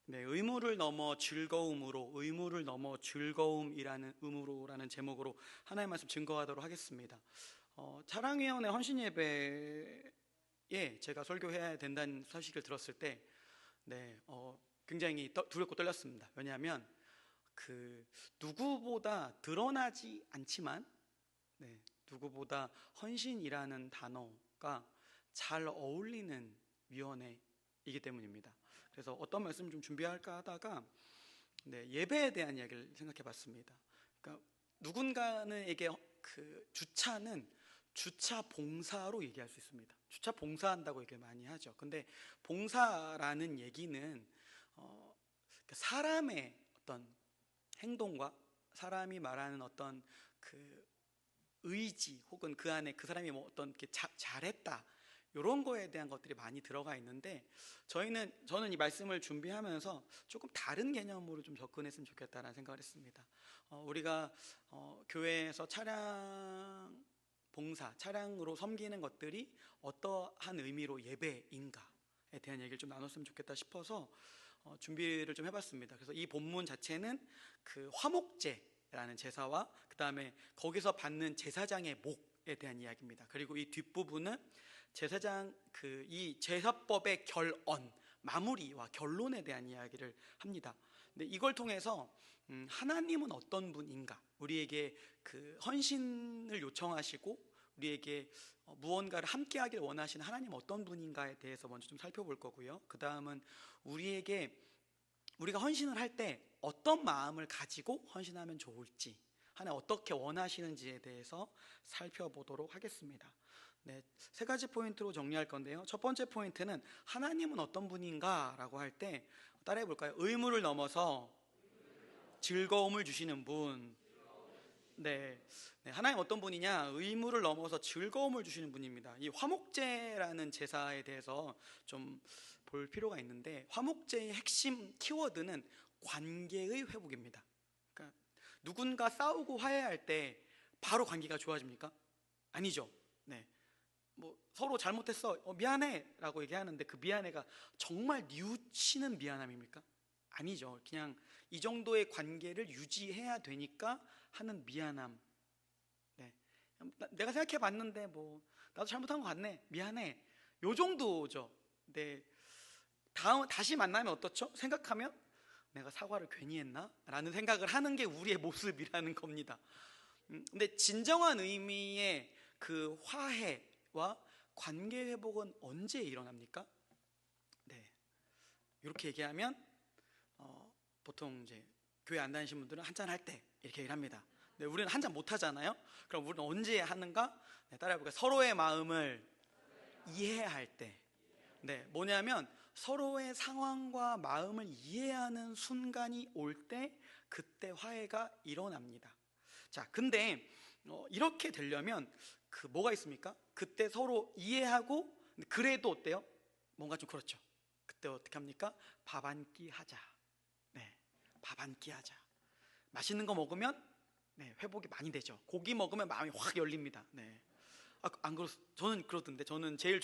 네, 의무를 넘어 즐거움으로, 의무를 넘어 즐거움이라는 의무로라는 제목으로 하나의 말씀 증거하도록 하겠습니다. 차량위원회 헌신예배에 제가 설교해야 된다는 소식을 들었을 때, 네, 굉장히 두렵고 떨렸습니다. 왜냐하면 누구보다 드러나지 않지만, 네, 누구보다 헌신이라는 단어가 잘 어울리는 위원회이기 때문입니다. 그래서 어떤 말씀 좀 준비할까 하다가 예배에 대한 이야기를 생각해 봤습니다. 그러니까 누군가에게 주차는 주차 봉사로 얘기할 수 있습니다. 주차 봉사한다고 얘기를 많이 하죠. 근데 봉사라는 얘기는 사람의 어떤 행동과 사람이 말하는 어떤 의지 혹은 그 안에 그 사람이 뭐 어떤 잘했다 이런 거에 대한 것들이 많이 들어가 있는데, 저는 이 말씀을 준비하면서 조금 다른 개념으로 좀 접근했으면 좋겠다라는 생각을 했습니다. 우리가 교회에서 차량 봉사, 차량으로 섬기는 것들이 어떠한 의미로 예배인가에 대한 얘기를 좀 나눴으면 좋겠다 싶어서 준비를 좀 해봤습니다. 그래서 이 본문 자체는 화목제라는 제사와 그 다음에 거기서 받는 제사장의 목에 대한 이야기입니다. 그리고 이 뒷부분은 제사장 이 제사법의 결언, 마무리와 결론에 대한 이야기를 합니다. 근데 이걸 통해서 하나님은 어떤 분인가, 우리에게 헌신을 요청하시고 우리에게 무언가를 함께하길 원하시는 하나님 어떤 분인가에 대해서 먼저 좀 살펴볼 거고요. 그 다음은 우리가 헌신을 할 때 어떤 마음을 가지고 헌신하면 좋을지, 하나님 어떻게 원하시는지에 대해서 살펴보도록 하겠습니다. 네, 세 가지 포인트로 정리할 건데요. 첫 번째 포인트는 하나님은 어떤 분인가 라고 할 때 따라해 볼까요? 의무를 넘어서 즐거움을 주시는 분. 네, 하나님 어떤 분이냐? 의무를 넘어서 즐거움을 주시는 분입니다. 이 화목제라는 제사에 대해서 좀 볼 필요가 있는데, 화목제의 핵심 키워드는 관계의 회복입니다. 그러니까 누군가 싸우고 화해할 때 바로 관계가 좋아집니까? 아니죠. 네, 뭐 서로 잘못했어, 미안해 라고 얘기하는데 그 미안해가 정말 뉘우치는 미안함입니까? 아니죠. 그냥 이 정도의 관계를 유지해야 되니까 하는 미안함. 네, 내가 생각해 봤는데 뭐 나도 잘못한 것 같네, 미안해, 요 정도죠. 네, 다시 만나면 어떻죠? 생각하면 내가 사과를 괜히 했나? 라는 생각을 하는 게 우리의 모습이라는 겁니다. 근데 진정한 의미의 화해와 관계 회복은 언제 일어납니까? 네, 이렇게 얘기하면 보통 이제 교회 안 다니신 분들은 한잔 할 때 이렇게 얘기를 합니다. 네, 우리는 한잔 못 하잖아요. 그럼 우리는 언제 하는가? 네, 따라해볼까요? 서로의 마음을 이해할 때. 네, 뭐냐면 서로의 상황과 마음을 이해하는 순간이 올 때, 그때 화해가 일어납니다. 자, 근데 이렇게 되려면 뭐가 있습니까? 그때 서로 이해하고, 그래도 어때요? 뭔가 좀 그렇죠. 그때 어떻게 합니까? 밥 한 끼 하자. 네, 밥 한 끼 하자. 맛있는 거 먹으면 회복이 많이 되죠. 고기 먹으면 마음이 확 열립니다. 네. 안 저는 그러던데, 저는 제일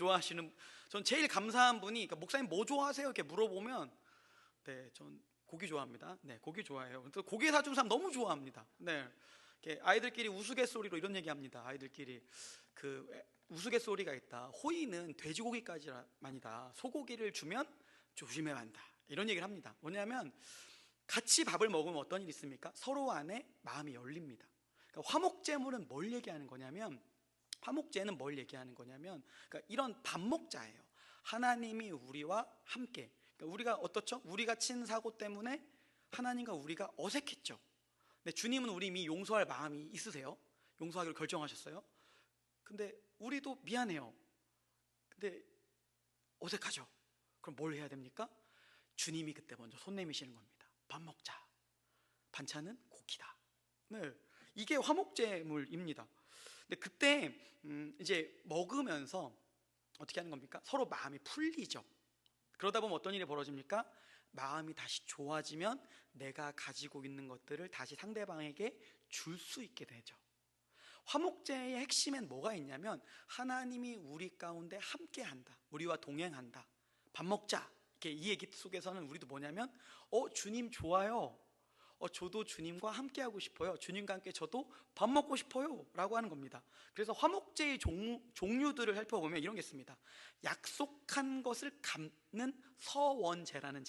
감사한 분이, 그러니까 목사님 뭐 좋아하세요? 이렇게 물어보면, 네, 전 고기 좋아합니다. 네, 고기 좋아해요. 또 고기 사준 사람 너무 좋아합니다. 네, 아이들끼리 우스갯소리로 이런 얘기합니다. 아이들끼리 우스갯소리가 있다. 호의는 돼지고기까지만이다. 소고기를 주면 조심해야 한다. 이런 얘기를 합니다. 뭐냐면 같이 밥을 먹으면 어떤 일이 있습니까? 서로 안에 마음이 열립니다. 그러니까 화목제물은 뭘 얘기하는 거냐면, 그러니까 이런 밥 먹자예요. 하나님이 우리와 함께, 그러니까 우리가 어떻죠? 우리가 친 사고 때문에 하나님과 우리가 어색했죠. 근데 주님은 우리 이미 용서할 마음이 있으세요. 용서하기로 결정하셨어요. 근데 우리도 미안해요. 근데 어색하죠. 그럼 뭘 해야 됩니까? 주님이 그때 먼저 손 내미시는 겁니다. 밥 먹자. 반찬은 고기다. 네, 이게 화목제물입니다. 근데 그때 이제 먹으면서 어떻게 하는 겁니까? 서로 마음이 풀리죠. 그러다 보면 어떤 일이 벌어집니까? 마음이 다시 좋아지면 내가 가지고 있는 것들을 다시 상대방에게 줄 수 있게 되죠. 화목제의 핵심엔 뭐가 있냐면, 하나님이 우리 가운데 함께한다, 우리와 동행한다, 밥 먹자, 이렇게 이 얘기 속에서는 우리도 뭐냐면 주님 좋아요. 저도 주님과 함께 하고 싶어요. 주님과 함께 저도 밥 먹고 싶어요 라고 하는 겁니다. 그래서 화목제의 종류들을 살펴보면 이런 게 있습니다. 약속한 것을 갚는 서원제라는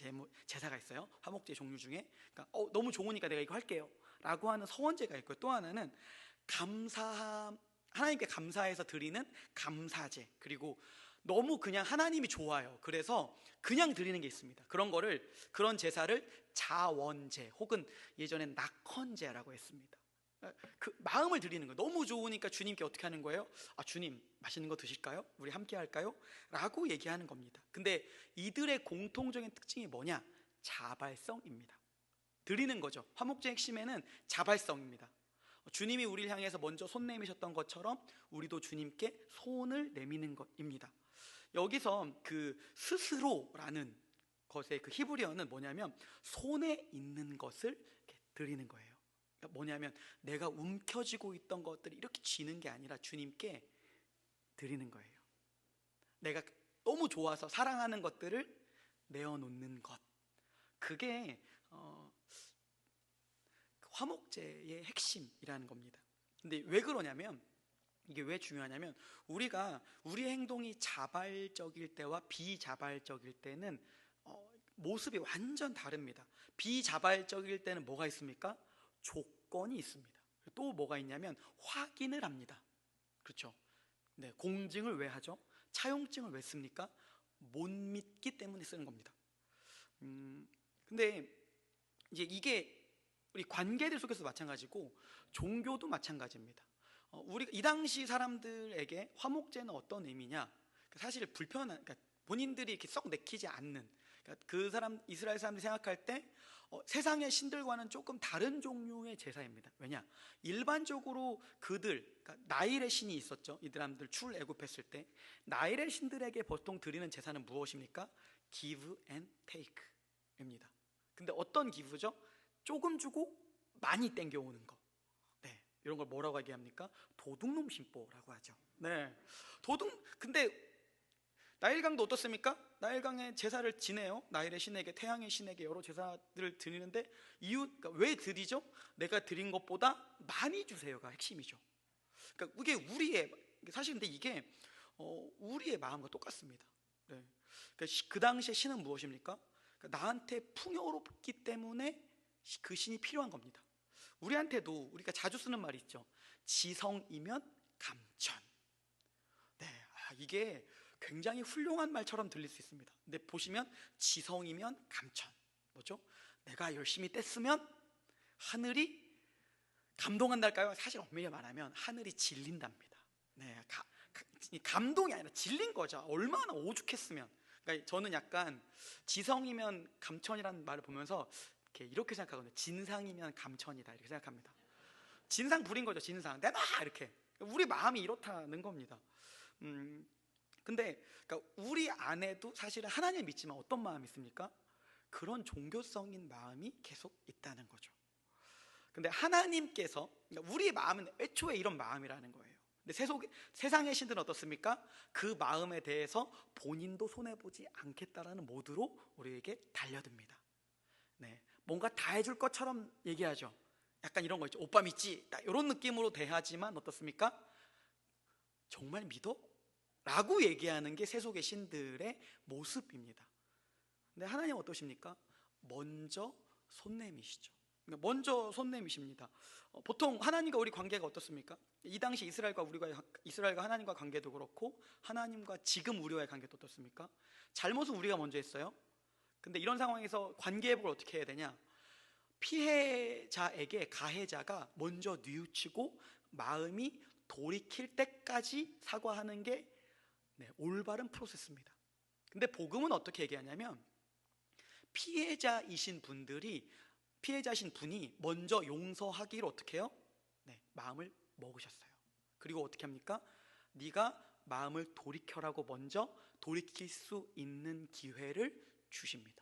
제사가 있어요. 화목제 종류 중에. 그러니까 너무 좋으니까 내가 이거 할게요 라고 하는 서원제가 있고요. 또 하나는 하나님께 감사해서 드리는 감사제, 그리고 너무 그냥 하나님이 좋아요. 그래서 그냥 드리는 게 있습니다. 그런 제사를 자원제 혹은 예전엔 낙헌제라고 했습니다. 그 마음을 드리는 거예요. 너무 좋으니까 주님께 어떻게 하는 거예요? 주님 맛있는 거 드실까요? 우리 함께 할까요? 라고 얘기하는 겁니다. 근데 이들의 공통적인 특징이 뭐냐? 자발성입니다. 드리는 거죠. 화목제의 핵심에는 자발성입니다. 주님이 우리를 향해서 먼저 손 내미셨던 것처럼 우리도 주님께 손을 내미는 것입니다. 여기서 그 스스로라는 것의 그 히브리어는 뭐냐면 손에 있는 것을 이렇게 드리는 거예요. 그러니까 뭐냐면 내가 움켜쥐고 있던 것들이 이렇게 쥐는 게 아니라 주님께 드리는 거예요. 내가 너무 좋아서 사랑하는 것들을 내어놓는 것, 그게 화목제의 핵심이라는 겁니다. 근데 왜 그러냐면, 이게 왜 중요하냐면, 우리가 우리의 행동이 자발적일 때와 비자발적일 때는 모습이 완전 다릅니다. 비자발적일 때는 뭐가 있습니까? 조건이 있습니다. 또 뭐가 있냐면 확인을 합니다. 그렇죠? 네, 공증을 왜 하죠? 차용증을 왜 씁니까? 못 믿기 때문에 쓰는 겁니다. 근데 이제 이게 우리 관계들 속에서 마찬가지고 종교도 마찬가지입니다. 이 당시 사람들에게 화목제는 어떤 의미냐? 사실 그러니까 본인들이 이렇게 썩 내키지 않는, 그러니까 이스라엘 사람들이 생각할 때 세상의 신들과는 조금 다른 종류의 제사입니다. 왜냐? 일반적으로 그러니까 나일의 신이 있었죠. 이 사람들 출애굽했을 때 나일의 신들에게 보통 드리는 제사는 무엇입니까? Give and take입니다. 근데 어떤 기브죠? 조금 주고 많이 땡겨오는 거. 네, 이런 걸 뭐라고 얘기합니까? 도둑놈 신보라고 하죠. 네, 근데 나일강도 어떻습니까? 나일강의 제사를 지내요. 나일의 신에게, 태양의 신에게 여러 제사들을 드리는데 그러니까 왜 드리죠? 내가 드린 것보다 많이 주세요가 핵심이죠. 그러니까 이게 사실 근데 이게 우리의 마음과 똑같습니다. 네. 그러니까 그 당시에 신은 무엇입니까? 그러니까 나한테 풍요롭기 때문에 그 신이 필요한 겁니다. 우리한테도 우리가 자주 쓰는 말이 있죠. 지성이면 감천. 네, 이게 굉장히 훌륭한 말처럼 들릴 수 있습니다. 근데 보시면 지성이면 감천, 뭐죠? 내가 열심히 뗐으면 하늘이 감동한달까요? 사실 엄밀히 말하면 하늘이 질린답니다. 네, 감동이 아니라 질린 거죠. 얼마나 오죽했으면. 그러니까 저는 약간 지성이면 감천이라는 말을 보면서 이렇게 생각하거든요. 진상이면 감천이다, 이렇게 생각합니다. 진상 부린 거죠. 진상 내놔, 이렇게. 우리 마음이 이렇다는 겁니다. 근데 그러니까 우리 안에도 사실은 하나님 믿지만 어떤 마음이 있습니까? 그런 종교성인 마음이 계속 있다는 거죠. 근데 하나님께서, 그러니까 우리의 마음은 애초에 이런 마음이라는 거예요. 근데 세상의 신들은 어떻습니까? 그 마음에 대해서 본인도 손해보지 않겠다라는 모드로 우리에게 달려듭니다. 네, 뭔가 다 해줄 것처럼 얘기하죠. 약간 이런 거 있죠. 오빠 믿지? 이런 느낌으로 대하지만 어떻습니까? 정말 믿어? 라고 얘기하는 게 세속의 신들의 모습입니다. 근데 하나님 어떠십니까? 먼저 손 내미시죠. 먼저 손 내미십니다. 보통 하나님과 우리 관계가 어떻습니까? 이 당시 이스라엘과 하나님과 관계도 그렇고 하나님과 지금 우리와의 관계도 어떻습니까? 잘못은 우리가 먼저 했어요. 근데 이런 상황에서 관계 회복을 어떻게 해야 되냐? 피해자에게 가해자가 먼저 뉘우치고 마음이 돌이킬 때까지 사과하는 게 올바른 프로세스입니다. 근데 복음은 어떻게 얘기하냐면 피해자이신 분이 먼저 용서하기를 어떻게 해요? 마음을 먹으셨어요. 그리고 어떻게 합니까? 네가 마음을 돌이켜라고 먼저 돌이킬 수 있는 기회를 주십니다.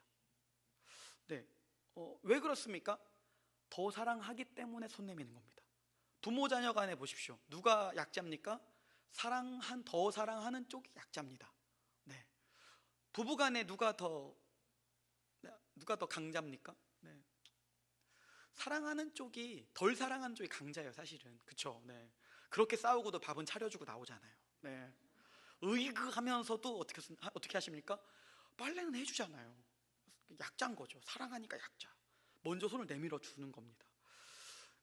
네, 왜 그렇습니까? 더 사랑하기 때문에 손 내미는 겁니다. 부모 자녀 간에 보십시오. 누가 약자입니까? 더 사랑하는 쪽이 약자입니다. 네, 부부 간에 누가 더 누가 더 강자입니까? 네. 사랑하는 쪽이, 덜 사랑하는 쪽이 강자예요, 사실은. 그쵸? 네. 그렇게 싸우고도 밥은 차려주고 나오잖아요. 네. 의그하면서도 어떻게 하십니까? 빨래는 해주잖아요. 약자인 거죠. 사랑하니까 약자. 먼저 손을 내밀어 주는 겁니다.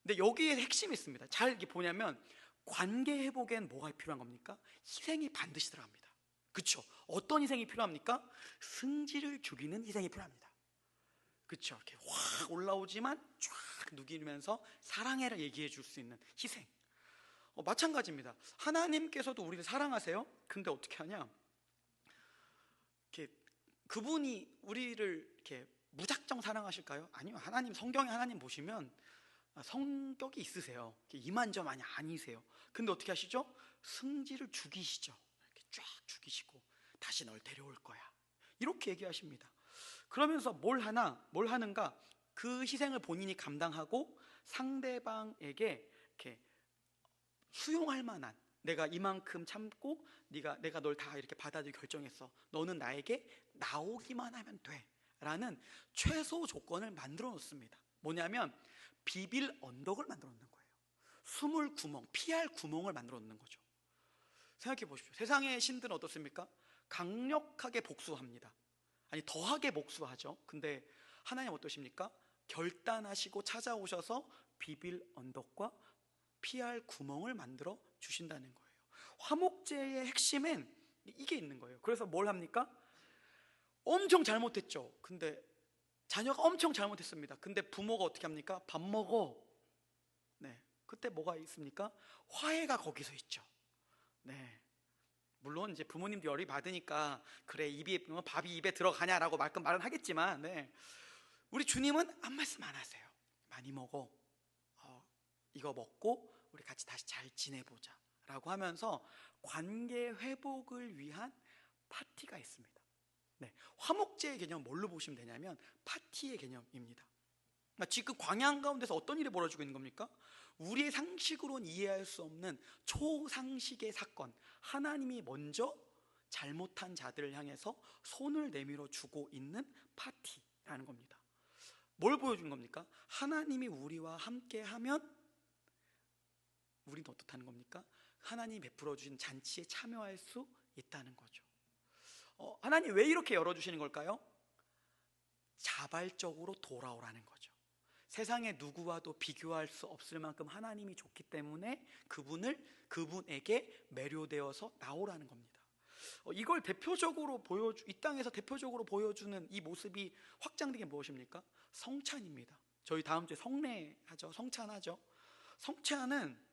근데 여기에 핵심이 있습니다. 잘 이렇게 보냐면 관계 회복엔 뭐가 필요한 겁니까? 희생이 반드시 들어갑니다. 그쵸? 어떤 희생이 필요합니까? 승질을 죽이는 희생이 필요합니다. 그쵸? 이렇게 확 올라오지만 쫙 누기면서 사랑해를 얘기해 줄 수 있는 희생. 마찬가지입니다. 하나님께서도 우리를 사랑하세요. 근데 어떻게 하냐? 이렇게 그분이 우리를 이렇게 무작정 사랑하실까요? 아니요. 성경에 하나님 보시면 성격이 있으세요. 이만저만이 아니세요. 근데 어떻게 하시죠? 승질을 죽이시죠. 이렇게 쫙 죽이시고 다시 널 데려올 거야. 이렇게 얘기하십니다. 그러면서 뭘 하는가? 그 희생을 본인이 감당하고 상대방에게 이렇게 수용할 만한, 내가 이만큼 참고 내가 널 다 이렇게 받아들일 결정했어. 너는 나에게 나오기만 하면 돼. 라는 최소 조건을 만들어 놓습니다. 뭐냐면 비빌 언덕을 만들어 놓는 거예요. 숨을 구멍, 피할 구멍을 만들어 놓는 거죠. 생각해 보십시오. 세상의 신들은 어떻습니까? 강력하게 복수합니다. 아니, 더하게 복수하죠. 근데 하나님 어떠십니까? 결단하시고 찾아오셔서 비빌 언덕과 피할 구멍을 만들어 주신다는 거예요. 화목제의 핵심엔 이게 있는 거예요. 그래서 뭘 합니까? 엄청 잘못했죠. 근데 자녀가 엄청 잘못했습니다. 근데 부모가 어떻게 합니까? 밥 먹어. 네. 그때 뭐가 있습니까? 화해가 거기서 있죠. 네. 물론 이제 부모님도 열이 받으니까 그래 밥이 입에 들어가냐라고 말은 하겠지만, 네. 우리 주님은 한 말씀 안 하세요. 많이 먹어. 이거 먹고 우리 같이 다시 잘 지내보자 라고 하면서 관계 회복을 위한 파티가 있습니다. 네, 화목제의 개념은 뭘로 보시면 되냐면 파티의 개념입니다. 지금 광야 한가운데서 어떤 일이 벌어지고 있는 겁니까? 우리의 상식으로는 이해할 수 없는 초상식의 사건, 하나님이 먼저 잘못한 자들을 향해서 손을 내밀어 주고 있는 파티라는 겁니다. 뭘 보여준 겁니까? 하나님이 우리와 함께하면 우리는 어떻다는 겁니까? 하나님이 베풀어 주신 잔치에 참여할 수 있다는 거죠. 하나님 왜 이렇게 열어주시는 걸까요? 자발적으로 돌아오라는 거죠. 세상에 누구와도 비교할 수 없을 만큼 하나님이 좋기 때문에 그분에게 매료되어서 나오라는 겁니다. 이걸 이 땅에서 대표적으로 보여주는 이 모습이 확장된 게 무엇입니까? 성찬입니다. 저희 다음 주에 성례하죠. 성찬하죠. 성찬은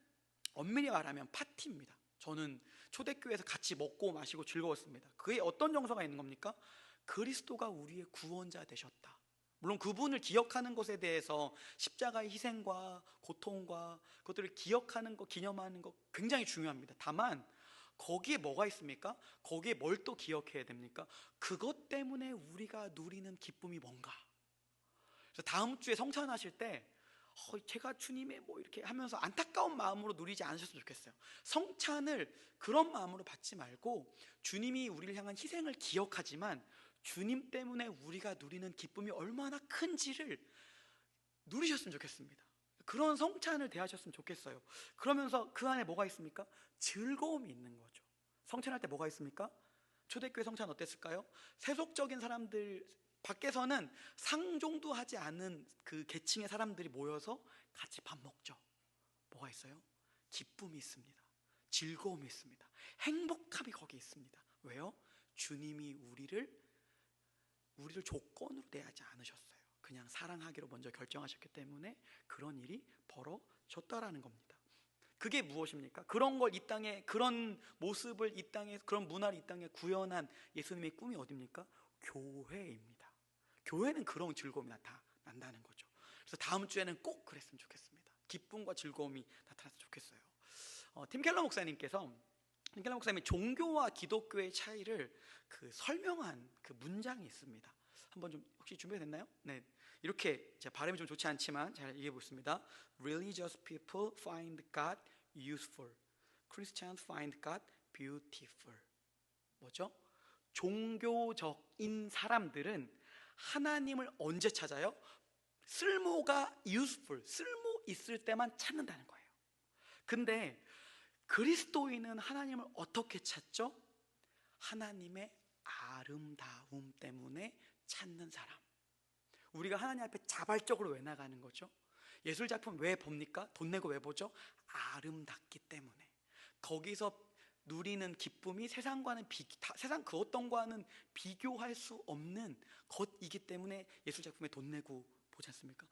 엄밀히 말하면 파티입니다. 저는 초대교회에서 같이 먹고 마시고 즐거웠습니다. 그에 어떤 정서가 있는 겁니까? 그리스도가 우리의 구원자 되셨다. 물론 그분을 기억하는 것에 대해서 십자가의 희생과 고통과 그것들을 기억하는 것, 기념하는 것 굉장히 중요합니다. 다만 거기에 뭐가 있습니까? 거기에 뭘 또 기억해야 됩니까? 그것 때문에 우리가 누리는 기쁨이 뭔가. 그래서 다음 주에 성찬하실 때 제가 주님의 이렇게 하면서 안타까운 마음으로 누리지 않으셨으면 좋겠어요. 성찬을 그런 마음으로 받지 말고 주님이 우리를 향한 희생을 기억하지만 주님 때문에 우리가 누리는 기쁨이 얼마나 큰지를 누리셨으면 좋겠습니다. 그런 성찬을 대하셨으면 좋겠어요. 그러면서 그 안에 뭐가 있습니까? 즐거움이 있는 거죠. 성찬할 때 뭐가 있습니까? 초대교회 성찬 어땠을까요? 세속적인 사람들, 밖에서는 상종도 하지 않은 그 계층의 사람들이 모여서 같이 밥 먹죠. 뭐가 있어요? 기쁨이 있습니다. 즐거움이 있습니다. 행복함이 거기 있습니다. 왜요? 주님이 우리를 조건으로 대하지 않으셨어요. 그냥 사랑하기로 먼저 결정하셨기 때문에 그런 일이 벌어졌다라는 겁니다. 그게 무엇입니까? 그런 걸 이 땅에, 그런 모습을 이 땅에, 그런 문화를 이 땅에 구현한 예수님의 꿈이 어디입니까? 교회입니다. 교회는 그런 즐거움이 나타난다는 거죠. 그래서 다음 주에는 꼭 그랬으면 좋겠습니다. 기쁨과 즐거움이 나타났으면 좋겠어요. 팀 켈러 목사님이 종교와 기독교의 차이를 설명한 그 문장이 있습니다. 한번 좀 혹시 준비됐나요? 네, 이렇게 제 발음이 좀 좋지 않지만 잘 얘기해 보겠습니다. Religious people find God useful. Christians find God beautiful. 뭐죠? 종교적인 사람들은 하나님을 언제 찾아요? 쓸모가 쓸모 있을 때만 찾는다는 거예요. 근데 그리스도인은 하나님을 어떻게 찾죠? 하나님의 아름다움 때문에 찾는 사람. 우리가 하나님 앞에 자발적으로 왜 나가는 거죠? 예술작품 왜 봅니까? 돈 내고 왜 보죠? 아름답기 때문에. 거기서 누리는 기쁨이 세상 그 어떤 거와는 비교할 수 없는 것이기 때문에 예술작품에 돈 내고 보지 않습니까?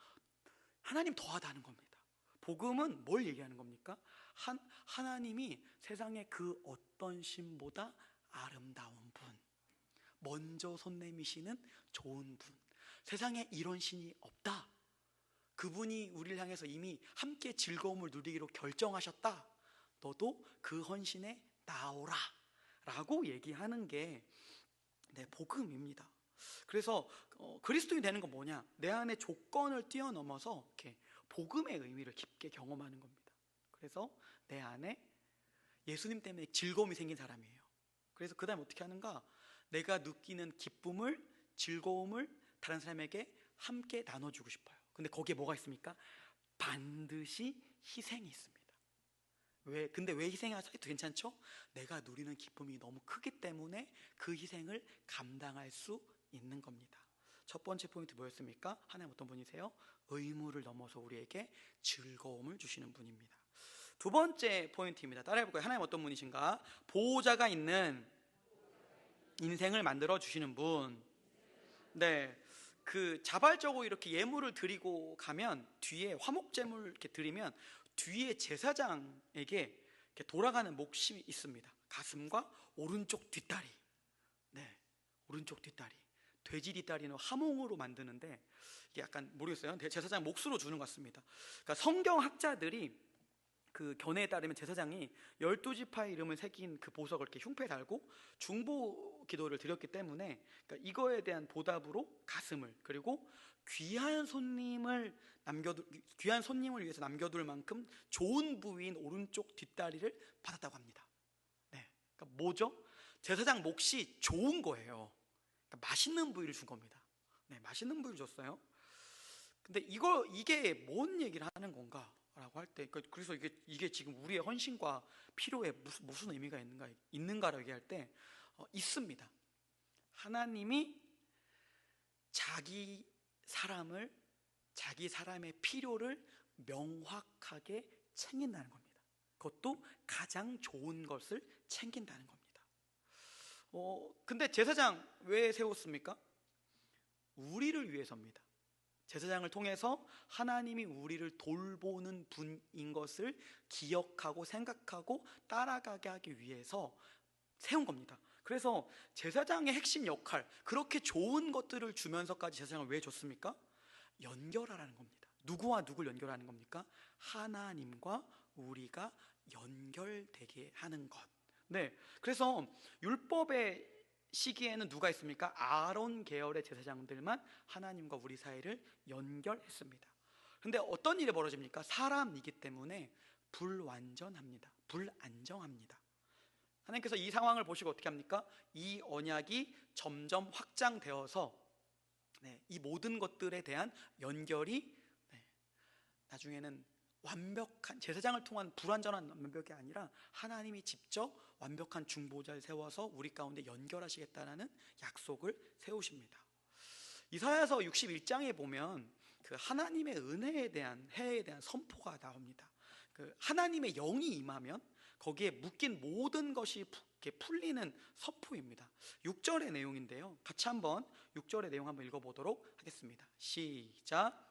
하나님 더하다는 겁니다. 복음은 뭘 얘기하는 겁니까? 하나님이 세상의 그 어떤 신보다 아름다운 분, 먼저 손 내미시는 좋은 분, 세상에 이런 신이 없다. 그분이 우리를 향해서 이미 함께 즐거움을 누리기로 결정하셨다. 너도 그 헌신에 나오라 라고 얘기하는 게 복음입니다. 그래서 그리스도인이 되는 건 뭐냐? 내 안에 조건을 뛰어넘어서 이렇게 복음의 의미를 깊게 경험하는 겁니다. 그래서 내 안에 예수님 때문에 즐거움이 생긴 사람이에요. 그래서 그 다음에 어떻게 하는가? 내가 느끼는 기쁨을, 즐거움을 다른 사람에게 함께 나눠주고 싶어요. 근데 거기에 뭐가 있습니까? 반드시 희생이 있습니다. 근데 왜 희생해도 괜찮죠? 내가 누리는 기쁨이 너무 크기 때문에 그 희생을 감당할 수 있는 겁니다. 첫 번째 포인트 뭐였습니까? 하나님 어떤 분이세요? 의무를 넘어서 우리에게 즐거움을 주시는 분입니다. 두 번째 포인트입니다. 따라해볼까요? 하나님 어떤 분이신가? 보호자가 있는 인생을 만들어 주시는 분. 네, 그 자발적으로 이렇게 예물을 드리고 가면 뒤에 화목제물 이렇게 드리면 뒤에 제사장에게 이렇게 돌아가는 몫이 있습니다. 가슴과 오른쪽 뒷다리. 네, 오른쪽 뒷다리. 돼지 뒷다리는 하몽으로 만드는데 이게 약간 모르겠어요. 제사장 몫으로 주는 것 같습니다. 그러니까 성경학자들이 그 견해에 따르면 제사장이 12지파의 이름을 새긴 그 보석을 이렇게 흉패에 달고 중보 기도를 드렸기 때문에, 그러니까 이거에 대한 보답으로 가슴을, 그리고 귀한 손님을 위해서 남겨둘 만큼 좋은 부위인 오른쪽 뒷다리를 받았다고 합니다. 네, 그러니까 뭐죠? 제사장 몫이 좋은 거예요. 그러니까 맛있는 부위를 준 겁니다. 네, 맛있는 부위를 줬어요. 근데 이게 뭔 얘기를 하는 건가? 라고 할 때, 그래서 이게 지금 우리의 헌신과 필요에 무슨 의미가 있는가라고 얘기할 때 있습니다. 하나님이 자기 사람의 필요를 명확하게 챙긴다는 겁니다. 그것도 가장 좋은 것을 챙긴다는 겁니다. 근데 제사장 왜 세웠습니까? 우리를 위해서입니다. 제사장을 통해서 하나님이 우리를 돌보는 분인 것을 기억하고 생각하고 따라가게 하기 위해서 세운 겁니다. 그래서 제사장의 핵심 역할, 그렇게 좋은 것들을 주면서까지 제사장을 왜 줬습니까? 연결하라는 겁니다. 누구와 누굴 연결하는 겁니까? 하나님과 우리가 연결되게 하는 것. 네, 그래서 율법의 시기에는 누가 있습니까? 아론 계열의 제사장들만 하나님과 우리 사이를 연결했습니다. 그런데 어떤 일이 벌어집니까? 사람이기 때문에 불완전합니다. 불안정합니다. 하나님께서 이 상황을 보시고 어떻게 합니까? 이 언약이 점점 확장되어서 이 모든 것들에 대한 연결이 나중에는 완벽한 제사장을 통한 불완전한 완벽이 아니라 하나님이 직접 완벽한 중보자를 세워서 우리 가운데 연결하시겠다는 약속을 세우십니다. 이사야서 61장에 보면 그 하나님의 은혜에 대한 해에 대한 선포가 나옵니다. 그 하나님의 영이 임하면 거기에 묶인 모든 것이 풀리는 선포입니다. 6절의 내용인데요. 같이 한번 6절의 내용 한번 읽어보도록 하겠습니다. 시작.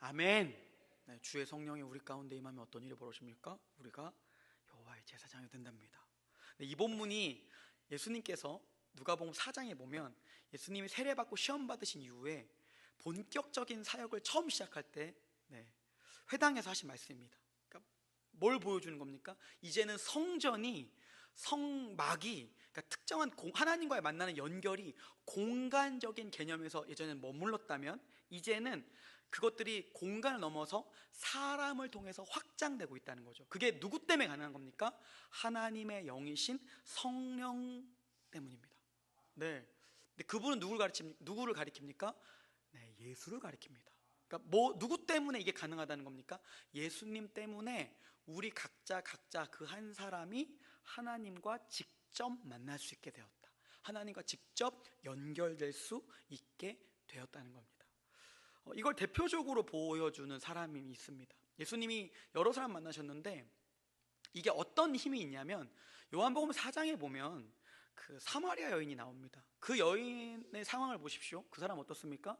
아멘. 네, 주의 성령이 우리 가운데 임하면 어떤 일이 벌어집니까? 우리가 여호와의 제사장이 된답니다. 네, 이 본문이 예수님께서 누가복음 4장에 보면 예수님이 세례받고 시험 받으신 이후에 본격적인 사역을 처음 시작할 때 회당에서 하신 말씀입니다. 그러니까 뭘 보여주는 겁니까? 이제는 성전이 성막이, 그러니까 특정한 하나님과의 만나는 연결이 공간적인 개념에서 예전에는 머물렀다면, 이제는 그것들이 공간을 넘어서 사람을 통해서 확장되고 있다는 거죠. 그게 누구 때문에 가능한 겁니까? 하나님의 영이신 성령 때문입니다. 네. 근데 그분은 누구를 가리킵니까? 네, 예수를 가리킵니다. 그러니까 누구 때문에 이게 가능하다는 겁니까? 예수님 때문에 우리 각자 그 한 사람이 하나님과 직접 만날 수 있게 되었다. 하나님과 직접 연결될 수 있게 되었다는 겁니다. 이걸 대표적으로 보여주는 사람이 있습니다. 예수님이 여러 사람 만나셨는데 이게 어떤 힘이 있냐면, 요한복음 4장에 보면 그 사마리아 여인이 나옵니다. 그 여인의 상황을 보십시오. 그 사람 어떻습니까?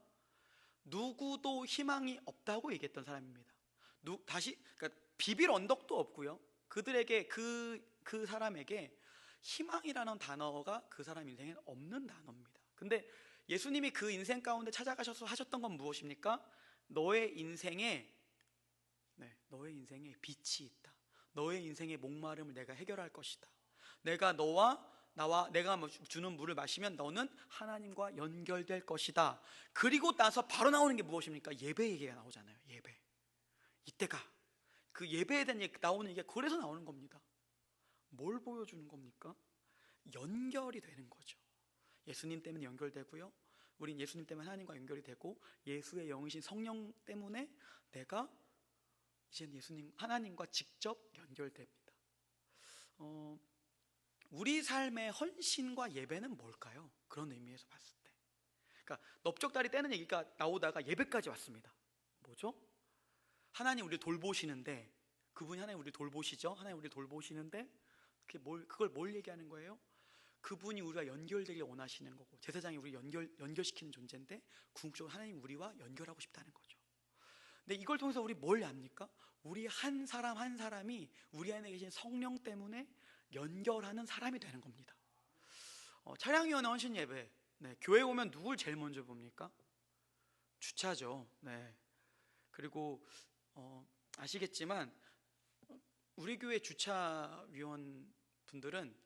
누구도 희망이 없다고 얘기했던 사람입니다. 그러니까 비빌 언덕도 없고요. 그들에게 그 사람에게 희망이라는 단어가 그 사람 인생에는 없는 단어입니다. 근데 예수님이 그 인생 가운데 찾아가셔서 하셨던 건 무엇입니까? 너의 인생에 빛이 있다. 너의 인생의 목마름을 내가 해결할 것이다. 내가 내가 주는 물을 마시면 너는 하나님과 연결될 것이다. 그리고 나서 바로 나오는 게 무엇입니까? 예배 얘기가 나오잖아요. 예배. 이때가 그 예배에 대한 나오는 얘기가 그래서 나오는 겁니다. 뭘 보여주는 겁니까? 연결이 되는 거죠. 예수님 때문에 연결되고요, 우린 예수님 때문에 하나님과 연결이 되고, 예수의 영이신 성령 때문에 내가 이제 하나님과 직접 연결됩니다. 우리 삶의 헌신과 예배는 뭘까요? 그런 의미에서 봤을 때, 그러니까 넓적다리 떼는 얘기가 나오다가 예배까지 왔습니다. 뭐죠? 하나님 우리를 돌보시는데, 그분이 하나님 우리를 돌보시죠. 하나님 우리를 돌보시는데 그걸 뭘 얘기하는 거예요? 그분이 우리가 연결되길 원하시는 거고, 제사장이 우리 연결시키는 존재인데, 궁극적으로 하나님 우리와 연결하고 싶다는 거죠. 근데 이걸 통해서 우리 뭘 압니까? 우리 한 사람 한 사람이 우리 안에 계신 성령 때문에 연결하는 사람이 되는 겁니다. 차량위원회 헌신 예배, 교회 오면 누굴 제일 먼저 봅니까? 주차죠. 그리고 아시겠지만 우리 교회 주차위원 분들은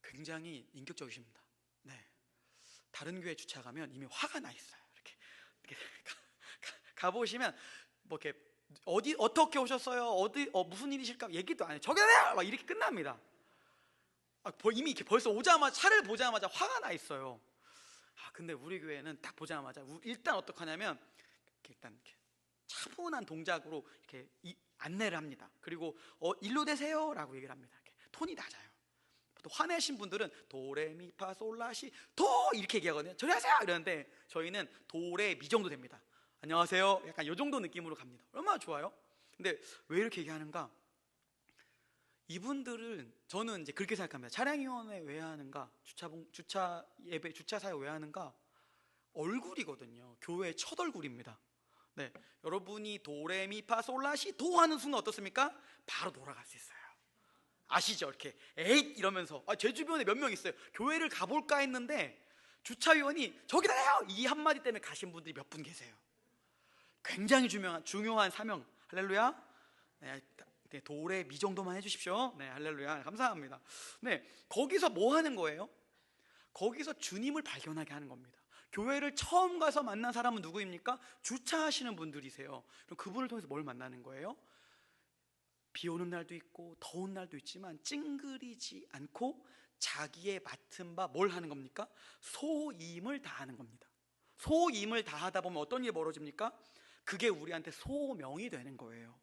굉장히 인격적이십니다. 다른 교회 주차 가면 이미 화가 나 있어요. 이렇게 가보시면 뭐 이렇게 어떻게 오셨어요? 무슨 일이실까? 얘기도 안 해요. 저기 가세요! 막 이렇게 끝납니다. 이미 이렇게 벌써 오자마자, 차를 보자마자 화가 나 있어요. 근데 우리 교회는 딱 보자마자 일단 어떻게 하냐면 일단 이렇게 차분한 동작으로 이렇게 안내를 합니다. 그리고 일로 되세요 라고 얘기를 합니다. 이렇게 톤이 낮아요. 또 화내신 분들은 도레미파솔라시 도 이렇게 얘기하거든요. 저리 하세요 이러는데, 저희는 도레미 정도 됩니다. 안녕하세요, 약간 이 정도 느낌으로 갑니다. 얼마나 좋아요? 근데 왜 이렇게 얘기하는가? 이분들은, 저는 이제 그렇게 생각합니다. 차량위원회 왜 하는가? 주차 예배, 주차 사역 왜 하는가? 얼굴이거든요. 교회의 첫 얼굴입니다. 여러분이 도레미파솔라시 도 하는 순간 어떻습니까? 바로 돌아갈 수 있어요. 아시죠? 이렇게 에잇 이러면서, 제 주변에 몇 명 있어요. 교회를 가볼까 했는데 주차위원이 저기다 해요! 이 한마디 때문에 가신 분들이 몇 분 계세요. 굉장히 중요한 사명. 할렐루야. 도레미 정도만 해주십시오. 할렐루야. 감사합니다. 거기서 뭐 하는 거예요? 거기서 주님을 발견하게 하는 겁니다. 교회를 처음 가서 만난 사람은 누구입니까? 주차하시는 분들이세요. 그럼 그분을 통해서 뭘 만나는 거예요? 비 오는 날도 있고 더운 날도 있지만 찡그리지 않고 자기의 맡은 바 뭘 하는 겁니까? 소임을 다하는 겁니다. 소임을 다하다 보면 어떤 일이 벌어집니까? 그게 우리한테 소명이 되는 거예요.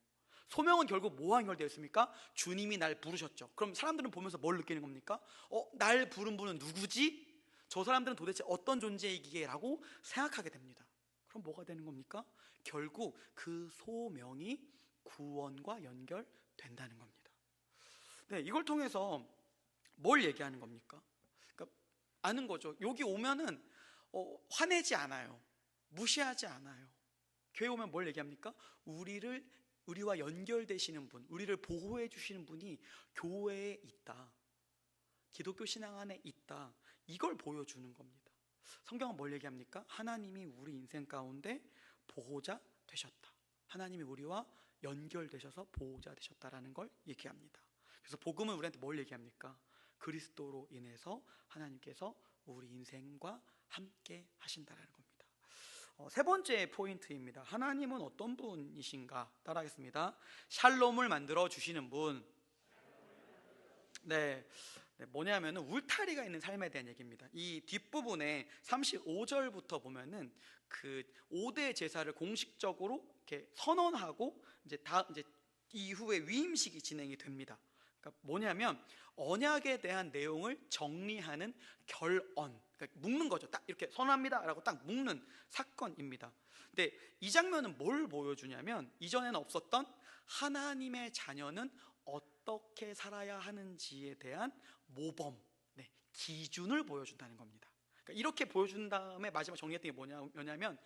소명은 결국 뭐와 연결되어 있습니까? 주님이 날 부르셨죠. 그럼 사람들은 보면서 뭘 느끼는 겁니까? 날 부른 분은 누구지? 저 사람들은 도대체 어떤 존재이기에? 라고 생각하게 됩니다. 그럼 뭐가 되는 겁니까? 결국 그 소명이 구원과 연결된다는 겁니다. 이걸 통해서 뭘 얘기하는 겁니까? 그러니까 아는 거죠. 여기 오면은 화내지 않아요. 무시하지 않아요. 교회 오면 뭘 얘기합니까? 우리와 연결되시는 분, 우리를 보호해 주시는 분이 교회에 있다. 기독교 신앙 안에 있다. 이걸 보여주는 겁니다. 성경은 뭘 얘기합니까? 하나님이 우리 인생 가운데 보호자 되셨다. 하나님이 우리와 연결되셔서 보호자 되셨다라는 걸 얘기합니다. 그래서 복음은 우리한테 뭘 얘기합니까? 그리스도로 인해서 하나님께서 우리 인생과 함께 하신다는 겁니다. 세 번째 포인트입니다. 하나님은 어떤 분이신가? 따라하겠습니다. 샬롬을 만들어 주시는 분. 뭐냐면은 울타리가 있는 삶에 대한 얘기입니다. 이 뒷부분에 35절부터 보면은 그 5대 제사를 공식적으로 이렇게 선언하고 이제 이후에 위임식이 진행이 됩니다. 그러니까 뭐냐면 언약에 대한 내용을 정리하는 결언, 그러니까 묶는 거죠. 딱 이렇게 선언합니다라고 딱 묶는 사건입니다. 근데 이 장면은 뭘 보여주냐면 이전에는 없었던 하나님의 자녀는 어떻게 살아야 하는지에 대한 모범, 기준을 보여준다는 겁니다. 그러니까 이렇게 보여준 다음에 마지막 정리했던 게 뭐냐면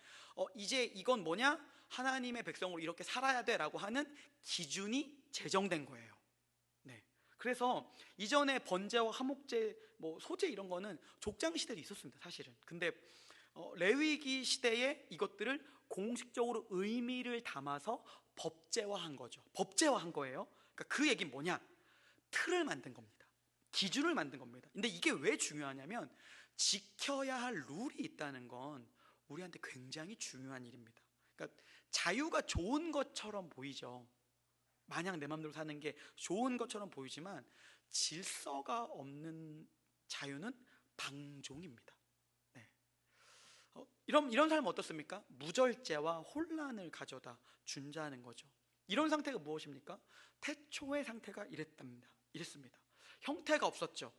이제 이건 뭐냐? 하나님의 백성으로 이렇게 살아야 돼라고 하는 기준이 제정된 거예요. 그래서 이전에 번제와 화목제, 소제 이런 거는 족장 시대도 있었습니다, 사실은. 근데 레위기 시대에 이것들을 공식적으로 의미를 담아서 법제화한 거죠. 법제화한 거예요. 그러니까 그 얘기는 뭐냐? 틀을 만든 겁니다. 기준을 만든 겁니다. 근데 이게 왜 중요하냐면 지켜야 할 룰이 있다는 건 우리한테 굉장히 중요한 일입니다. 그러니까 자유가 좋은 것처럼 보이죠. 마냥 내 마음대로 사는 게 좋은 것처럼 보이지만 질서가 없는 자유는 방종입니다. 이런 삶은 어떻습니까? 무절제와 혼란을 가져다 준다는 거죠. 이런 상태가 무엇입니까? 태초의 상태가 이랬습니다. 형태가 없었죠.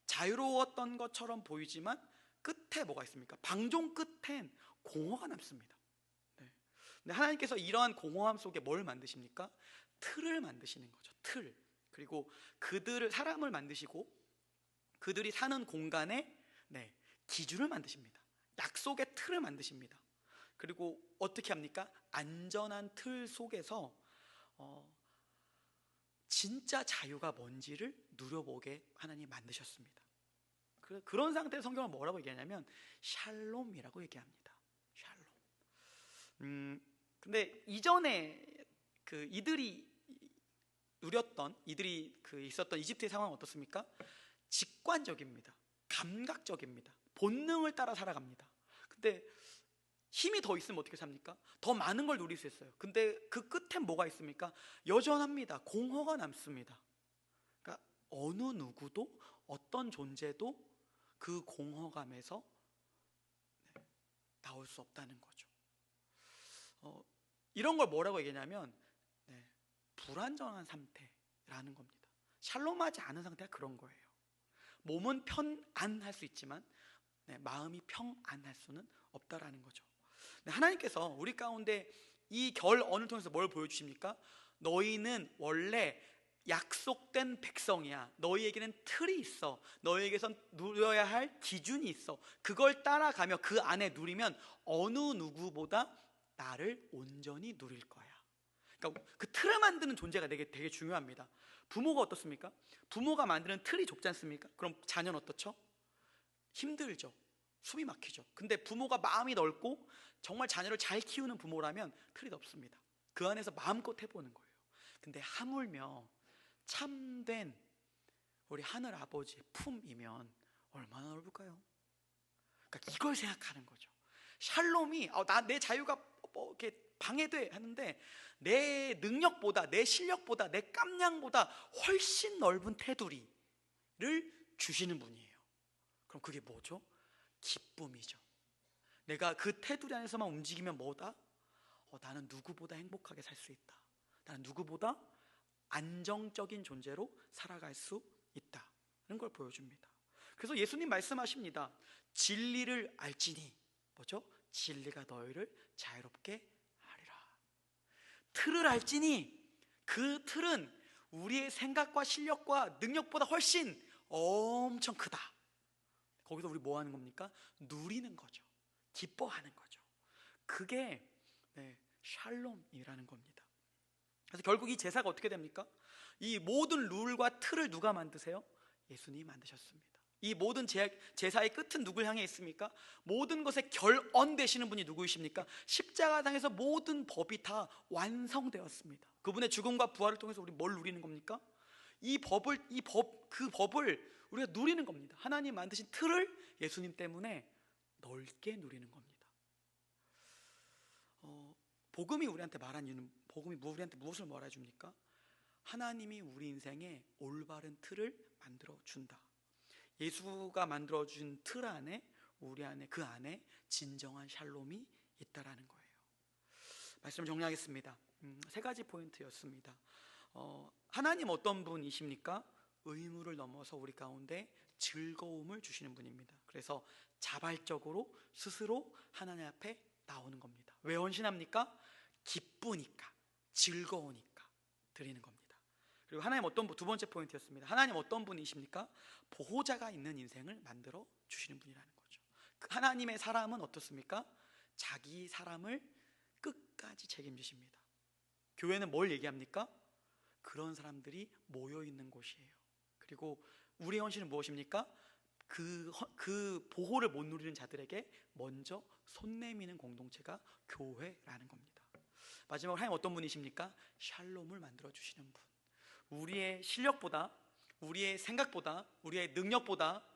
자유로웠던 것처럼 보이지만 끝에 뭐가 있습니까? 방종 끝엔 공허가 남습니다. 근데 하나님께서 이러한 공허함 속에 뭘 만드십니까? 틀을 만드시는 거죠. 틀. 그리고 사람을 만드시고 그들이 사는 공간에 기준을 만드십니다. 약속의 틀을 만드십니다. 그리고 어떻게 합니까? 안전한 틀 속에서 진짜 자유가 뭔지를 누려보게 하나님 만드셨습니다. 그런 상태의 성경을 뭐라고 얘기하냐면 샬롬이라고 얘기합니다. 샬롬. 근데 이전에 이들이 있었던 이집트의 상황은 어떻습니까? 직관적입니다. 감각적입니다. 본능을 따라 살아갑니다. 근데 힘이 더 있으면 어떻게 삽니까? 더 많은 걸 누릴 수 있어요. 근데 그 끝엔 뭐가 있습니까? 여전합니다. 공허가 남습니다. 그러니까 어느 누구도 어떤 존재도 그 공허감에서 나올 수 없다는 거죠. 이런 걸 뭐라고 얘기하냐면 불완전한 상태라는 겁니다. 샬롬하지 않은 상태가 그런 거예요. 몸은 편안할 수 있지만 마음이 평안할 수는 없다라는 거죠. 하나님께서 우리 가운데 이 결언을 통해서 뭘 보여주십니까? 너희는 원래 약속된 백성이야. 너희에게는 틀이 있어. 너희에게선 누려야 할 기준이 있어. 그걸 따라가며 그 안에 누리면 어느 누구보다 나를 온전히 누릴 거야. 그러니까 그 틀을 만드는 존재가 되게 중요합니다. 부모가 어떻습니까? 부모가 만드는 틀이 좁지 않습니까? 그럼 자녀는 어떻죠? 힘들죠. 숨이 막히죠. 근데 부모가 마음이 넓고 정말 자녀를 잘 키우는 부모라면 틀이 넓습니다. 그 안에서 마음껏 해보는 거예요. 근데 하물며 참된 우리 하늘 아버지의 품이면 얼마나 넓을까요? 그러니까 이걸 생각하는 거죠. 샬롬이 내 자유가 이렇게 방해돼 하는데 내 능력보다, 내 실력보다, 내 깜냥보다 훨씬 넓은 테두리를 주시는 분이에요. 그럼 그게 뭐죠? 기쁨이죠. 내가 그 테두리 안에서만 움직이면 뭐다? 나는 누구보다 행복하게 살 수 있다. 나는 누구보다 안정적인 존재로 살아갈 수 있다는 걸 보여줍니다. 그래서 예수님 말씀하십니다. 진리를 알지니 뭐죠? 진리가 너희를 자유롭게 하리라. 틀을 알지니 그 틀은 우리의 생각과 실력과 능력보다 훨씬 엄청 크다. 거기서 우리 뭐 하는 겁니까? 누리는 거죠. 기뻐하는 거죠. 그게 샬롬이라는 겁니다. 그래서 결국 이 제사가 어떻게 됩니까? 이 모든 룰과 틀을 누가 만드세요? 예수님이 만드셨습니다. 이 모든 제사의 끝은 누굴 향해 있습니까? 모든 것의 결언 되시는 분이 누구이십니까? 십자가상에서 모든 법이 다 완성되었습니다. 그분의 죽음과 부활을 통해서 우리 뭘 누리는 겁니까? 그 법을 우리가 누리는 겁니다. 하나님 만드신 틀을 예수님 때문에 넓게 누리는 겁니다. 복음이 우리한테 말한 이유는, 복음이 우리한테 무엇을 말해줍니까? 하나님이 우리 인생에 올바른 틀을 만들어 준다. 예수가 만들어준 틀 안에, 우리 안에, 그 안에 진정한 샬롬이 있다라는 거예요. 말씀을 정리하겠습니다. 3가지 포인트였습니다. 하나님 어떤 분이십니까? 의무를 넘어서 우리 가운데 즐거움을 주시는 분입니다. 그래서 자발적으로 스스로 하나님 앞에 나오는 겁니다. 왜 헌신합니까? 기쁘니까, 즐거우니까 드리는 겁니다. 그리고 하나님 두 번째 포인트였습니다. 하나님 어떤 분이십니까? 보호자가 있는 인생을 만들어 주시는 분이라는 거죠. 하나님의 사람은 어떻습니까? 자기 사람을 끝까지 책임지십니다. 교회는 뭘 얘기합니까? 그런 사람들이 모여 있는 곳이에요. 그리고 우리의 헌신은 무엇입니까? 그 보호를 못 누리는 자들에게 먼저 손 내미는 공동체가 교회라는 겁니다. 마지막으로 하나님 어떤 분이십니까? 샬롬을 만들어 주시는 분. 우리의 실력보다, 우리의 생각보다, 우리의 능력보다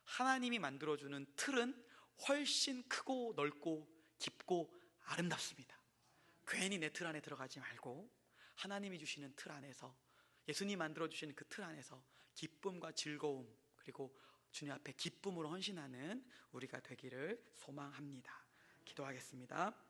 하나님이 만들어주는 틀은 훨씬 크고 넓고 깊고 아름답습니다. 괜히 내 틀 안에 들어가지 말고 하나님이 주시는 틀 안에서, 예수님이 만들어주시는 그 틀 안에서 기쁨과 즐거움, 그리고 주님 앞에 기쁨으로 헌신하는 우리가 되기를 소망합니다. 기도하겠습니다.